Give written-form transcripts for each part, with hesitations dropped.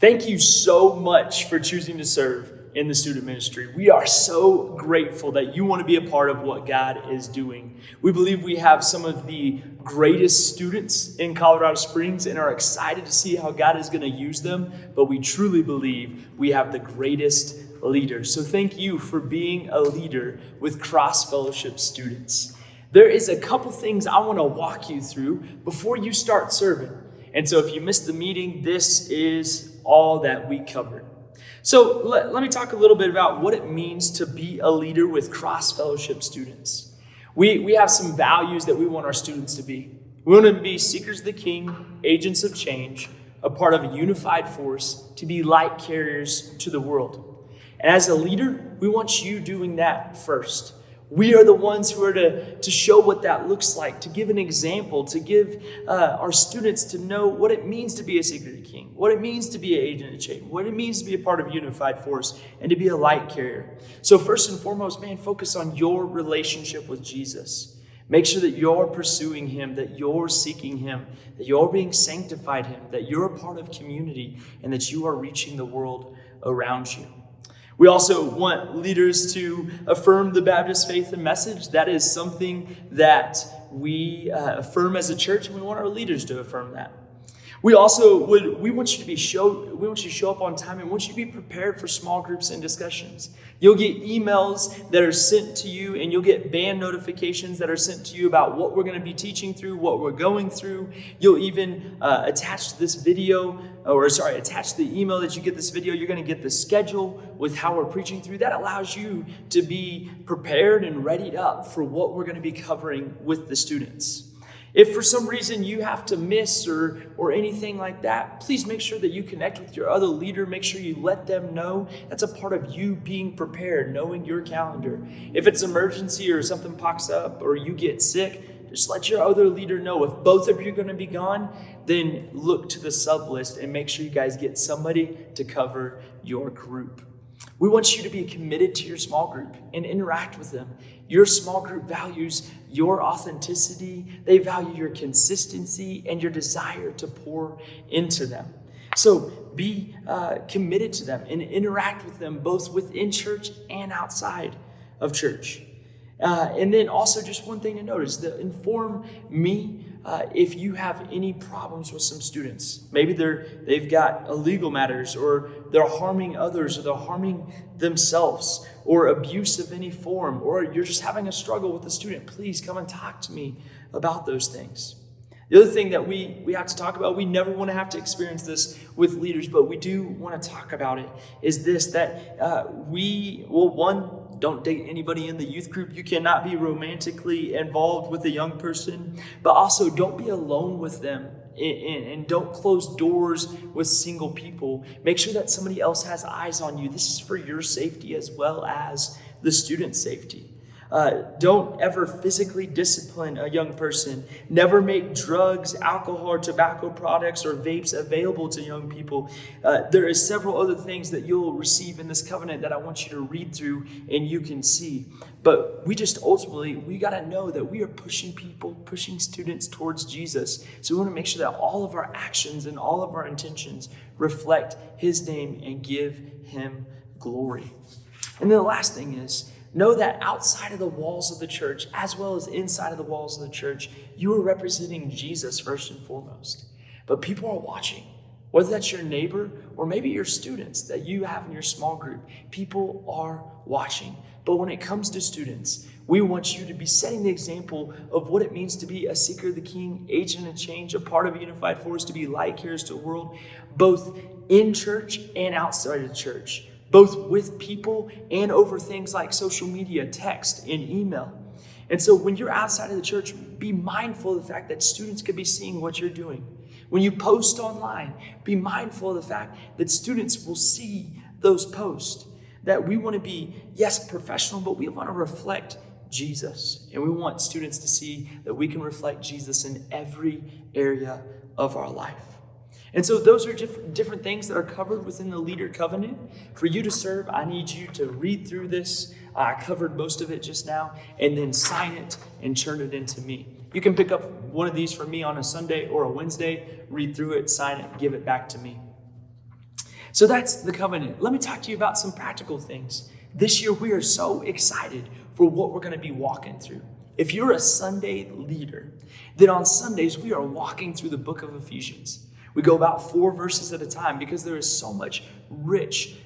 Thank you so much for choosing to serve in the student ministry. We are so grateful that you want to be a part of what God is doing. We believe we have some of the greatest students in Colorado Springs and are excited to see how God is going to use them, but we truly believe we have the greatest leaders. So thank you for being a leader with Cross Fellowship students. There is a couple things I want to walk you through before you start serving. And so if you missed the meeting, this is all that we covered. So let me talk a little bit about what it means to be a leader with Cross Fellowship students. We have some values that we want our students to be. We want them to be seekers of the King, agents of change, a part of a unified force, to be light carriers to the world. And as a leader, we want you doing that first. We are the ones who are to show what that looks like, to give an example, to give our students to know what it means to be a seeker of the King, what it means to be an agent of change, what it means to be a part of a unified force, and to be a light carrier. So first and foremost, focus on your relationship with Jesus. Make sure that you're pursuing him, that you're seeking him, that you're being sanctified him, that you're a part of community, and that you are reaching the world around you. We also want leaders to affirm the Baptist faith and message. That is something that we affirm as a church, and we want our leaders to affirm that. We also we want you to show up on time, and we want you to be prepared for small groups and discussions. You'll get emails that are sent to you, and you'll get band notifications that are sent to you about what we're going to be teaching through, what we're going through. You'll even attach to the email that you get this video, you're going to get the schedule with how we're preaching through. That allows you to be prepared and readied up for what we're going to be covering with the students. If for some reason you have to miss or anything like that, please make sure that you connect with your other leader. Make sure you let them know. That's a part of you being prepared, knowing your calendar. If it's emergency or something pops up or you get sick, just let your other leader know. If both of you are going to be gone, then look to the sub list and make sure you guys get somebody to cover your group. We want you to be committed to your small group and interact with them. Your small group values your authenticity. They value your consistency and your desire to pour into them. So be committed to them and interact with them both within church and outside of church. And then also just one thing to notice, inform me if you have any problems with some students. Maybe they've got illegal matters, or they're harming others, or they're harming themselves, or abuse of any form, or you're just having a struggle with a student. Please come and talk to me about those things. The other thing that we have to talk about, we never want to have to experience this with leaders, but we do want to talk about it, is this, that don't date anybody in the youth group. You cannot be romantically involved with a young person, but also don't be alone with them and don't close doors with single people. Make sure that somebody else has eyes on you. This is for your safety as well as the student's safety. Don't ever physically discipline a young person. Never make drugs, alcohol, or tobacco products or vapes available to young people. There is several other things that you'll receive in this covenant that I want you to read through and you can see. But we got to know that we are pushing students towards Jesus. So we want to make sure that all of our actions and all of our intentions reflect his name and give him glory. And then the last thing is, know that outside of the walls of the church, as well as inside of the walls of the church, you are representing Jesus first and foremost. But people are watching, whether that's your neighbor or maybe your students that you have in your small group. People are watching. But when it comes to students, we want you to be setting the example of what it means to be a seeker of the King, agent of change, a part of a unified force, to be light carriers to the world, both in church and outside of church. Both with people and over things like social media, text, and email. And so when you're outside of the church, be mindful of the fact that students could be seeing what you're doing. When you post online, be mindful of the fact that students will see those posts. That we want to be, yes, professional, but we want to reflect Jesus. And we want students to see that we can reflect Jesus in every area of our life. And so those are different things that are covered within the leader covenant. For you to serve, I need you to read through this. I covered most of it just now, and then sign it and turn it into me. You can pick up one of these from me on a Sunday or a Wednesday, read through it, sign it, give it back to me. So that's the covenant. Let me talk to you about some practical things. This year, we are so excited for what we're going to be walking through. If you're a Sunday leader, then on Sundays, we are walking through the book of Ephesians. We go about 4 verses at a time because there is so much rich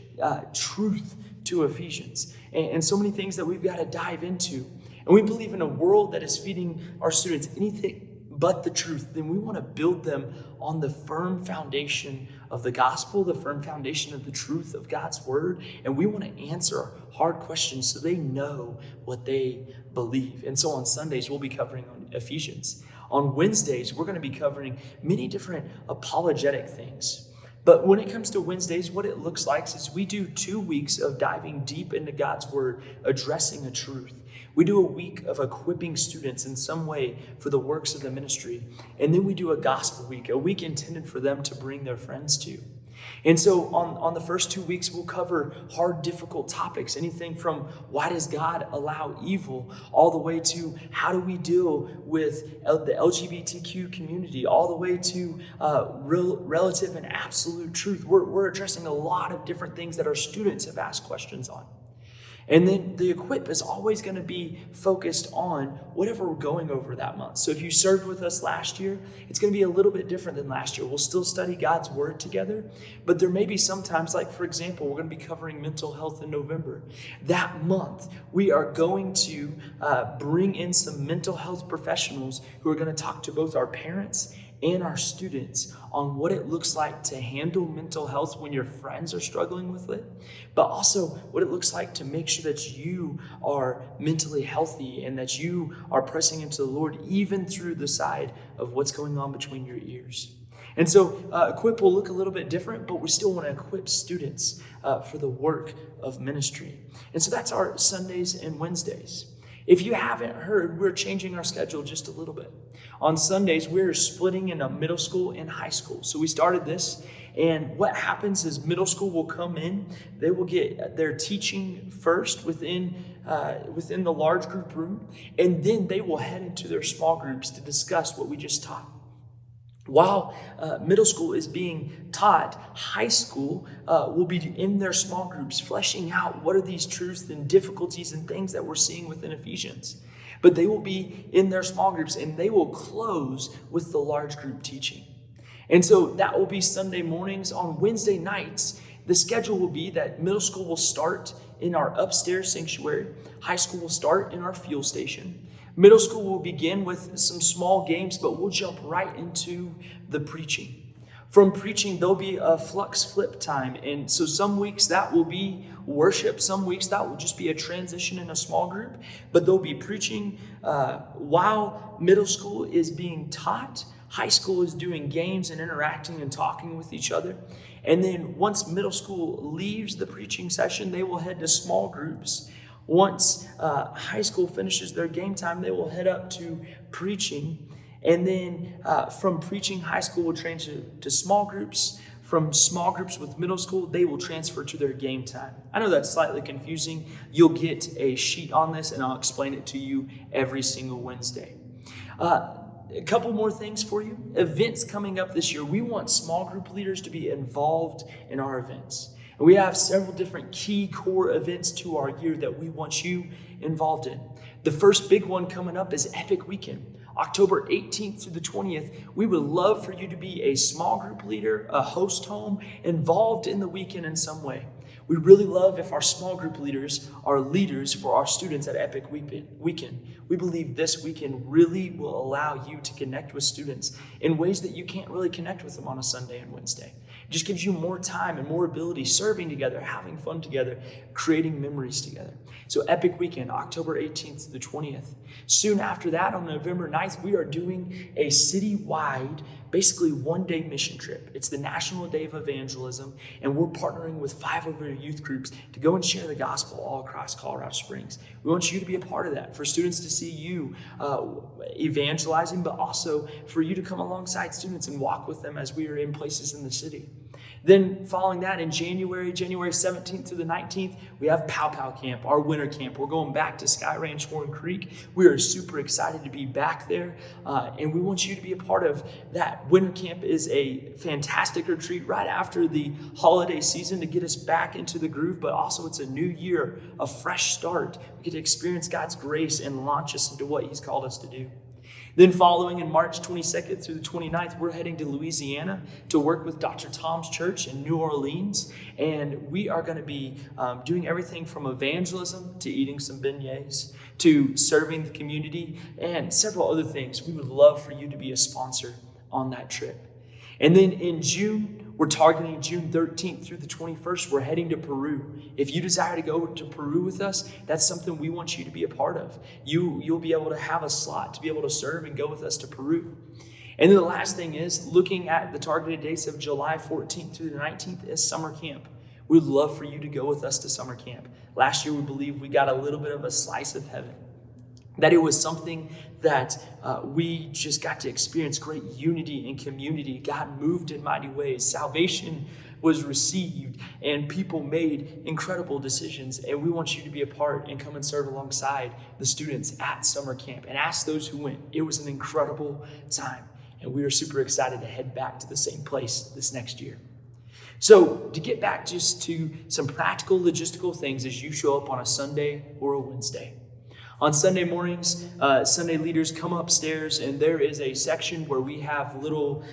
truth to Ephesians and so many things that we've got to dive into. And we believe in a world that is feeding our students anything but the truth, then we want to build them on the firm foundation of the gospel, the firm foundation of the truth of God's word. And we want to answer hard questions so they know what they believe. And so on Sundays, we'll be covering on Ephesians. On Wednesdays, we're going to be covering many different apologetic things. But when it comes to Wednesdays, what it looks like is we do 2 weeks of diving deep into God's word, addressing a truth. We do a week of equipping students in some way for the works of the ministry. And then we do a gospel week, a week intended for them to bring their friends to. And so on the first 2 weeks, we'll cover hard, difficult topics, anything from why does God allow evil, all the way to how do we deal with the LGBTQ community, all the way to relative and absolute truth. We're addressing a lot of different things that our students have asked questions on. And then the equip is always going to be focused on whatever we're going over that month. So if you served with us last year, it's going to be a little bit different than last year. We'll still study God's word together, but there may be sometimes, like for example, we're going to be covering mental health in November. That month, we are going to bring in some mental health professionals who are going to talk to both our parents and our students on what it looks like to handle mental health when your friends are struggling with it, but also what it looks like to make sure that you are mentally healthy and that you are pressing into the Lord even through the side of what's going on between your ears. And so Equip will look a little bit different, but we still want to equip students for the work of ministry. And so that's our Sundays and Wednesdays. If you haven't heard, we're changing our schedule just a little bit. On Sundays, we're splitting into middle school and high school. So we started this, and what happens is middle school will come in. They will get their teaching first within the large group room, and then they will head into their small groups to discuss what we just taught. While middle school is being taught, high school will be in their small groups, fleshing out what are these truths and difficulties and things that we're seeing within Ephesians. But they will be in their small groups, and they will close with the large group teaching. And so that will be Sunday mornings. On Wednesday nights, the schedule will be that middle school will start in our upstairs sanctuary. High school will start in our fuel station. Middle school will begin with some small games, but we'll jump right into the preaching. From preaching, there'll be a flux flip time. And so some weeks that will be worship. Some weeks that will just be a transition in a small group. But there'll be preaching while middle school is being taught. High school is doing games and interacting and talking with each other. And then once middle school leaves the preaching session, they will head to small groups. Once high school finishes their game time, they will head up to preaching. And then from preaching, high school will transfer to small groups. From small groups with middle school, they will transfer to their game time. I know that's slightly confusing. You'll get a sheet on this, and I'll explain it to you every single Wednesday. A couple more things for you. Events coming up this year. We want small group leaders to be involved in our events. And we have several different key core events to our year that we want you involved in. The first big one coming up is Epic Weekend. October 18th through the 20th, we would love for you to be a small group leader, a host home, involved in the weekend in some way. We really love if our small group leaders are leaders for our students at Epic Weekend. We believe this weekend really will allow you to connect with students in ways that you can't really connect with them on a Sunday and Wednesday. It just gives you more time and more ability serving together, having fun together, creating memories together. So Epic Weekend, October 18th to the 20th. Soon after that, on November 9th, we are doing a citywide, basically one-day mission trip. It's the National Day of Evangelism, and we're partnering with 5 of our youth groups to go and share the gospel all across Colorado Springs. We want you to be a part of that, for students to see you evangelizing, but also for you to come alongside students and walk with them as we are in places in the city. Then following that in January 17th through the 19th, we have Pow Pow Camp, our winter camp. We're going back to Sky Ranch Horn Creek. We are super excited to be back there, and we want you to be a part of that. Winter camp is a fantastic retreat right after the holiday season to get us back into the groove, but also it's a new year, a fresh start. We get to experience God's grace and launch us into what He's called us to do. Then following in March 22nd through the 29th, we're heading to Louisiana to work with Dr. Tom's church in New Orleans. And we are going to be doing everything from evangelism to eating some beignets to serving the community and several other things. We would love for you to be a sponsor on that trip. And then in June, we're targeting June 13th through the 21st. We're heading to Peru. If you desire to go to Peru with us, that's something we want you to be a part of. You'll be able to have a slot to be able to serve and go with us to Peru. And then the last thing is looking at the targeted dates of July 14th through the 19th is summer camp. We'd love for you to go with us to summer camp. Last year, we believe we got a little bit of a slice of heaven. That it was something that we just got to experience great unity and community. God moved in mighty ways. Salvation was received and people made incredible decisions. And we want you to be a part and come and serve alongside the students at summer camp. And ask those who went. It was an incredible time. And we are super excited to head back to the same place this next year. So to get back just to some practical logistical things as you show up on a Sunday or a Wednesday. On Sunday mornings, Sunday leaders come upstairs and there is a section where we have little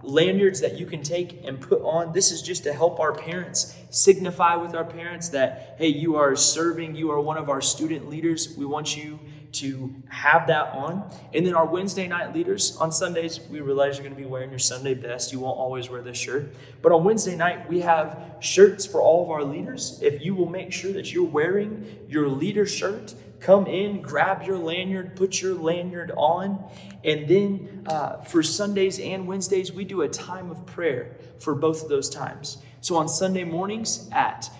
lanyards that you can take and put on. This is just to help our parents signify with our parents that, hey, you are serving, you are one of our student leaders. We want you to have that on. And then our Wednesday night leaders, on Sundays, we realize you're going to be wearing your Sunday best. You won't always wear this shirt. But on Wednesday night, we have shirts for all of our leaders. If you will make sure that you're wearing your leader shirt, come in, grab your lanyard, put your lanyard on. And then for Sundays and Wednesdays, we do a time of prayer for both of those times. So on Sunday mornings at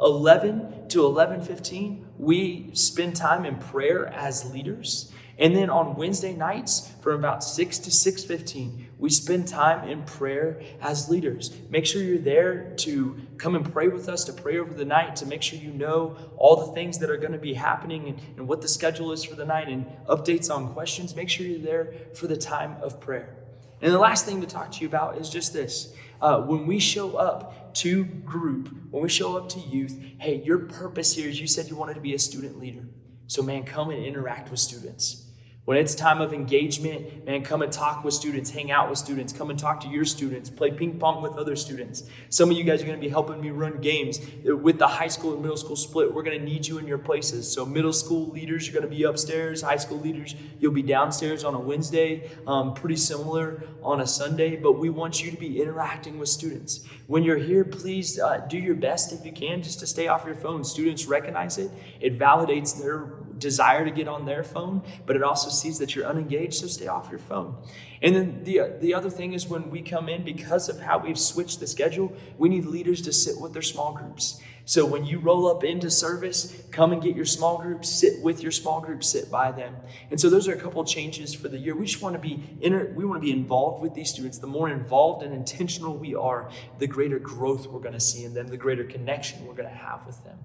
11 to 11:15, we spend time in prayer as leaders. And then on Wednesday nights from about 6 to 6:15, we spend time in prayer as leaders. Make sure you're there to come and pray with us, to pray over the night, to make sure you know all the things that are going to be happening and what the schedule is for the night and updates on questions. Make sure you're there for the time of prayer. And the last thing to talk to you about is just this. When we show up to group, when we show up to youth, hey, your purpose here is you said you wanted to be a student leader. So man, come and interact with students. When it's time of engagement, man, come and talk with students, hang out with students, come and talk to your students, play ping pong with other students. Some of you guys are going to be helping me run games. With the high school and middle school split, we're going to need you in your places. So middle school leaders, you're going to be upstairs. High school leaders, you'll be downstairs on a Wednesday, pretty similar on a Sunday. But we want you to be interacting with students. When you're here, please do your best if you can just to stay off your phone. Students recognize it. It validates their desire to get on their phone, but it also sees that you're unengaged, so stay off your phone. And then the other thing is when we come in, because of how we've switched the schedule, we need leaders to sit with their small groups. So when you roll up into service, come and get your small groups, sit with your small groups, sit by them. And so those are a couple of changes for the year. We just want to be involved with these students. The more involved and intentional we are, the greater growth we're going to see in them, the greater connection we're going to have with them.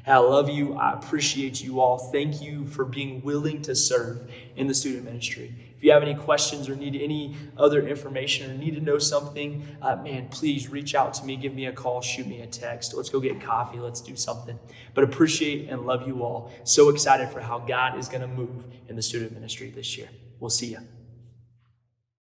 I love you. I appreciate you all. Thank you for being willing to serve in the student ministry. If you have any questions or need any other information or need to know something, man, please reach out to me. Give me a call. Shoot me a text. Let's go get coffee. Let's do something. But appreciate and love you all. So excited for how God is going to move in the student ministry this year. We'll see you.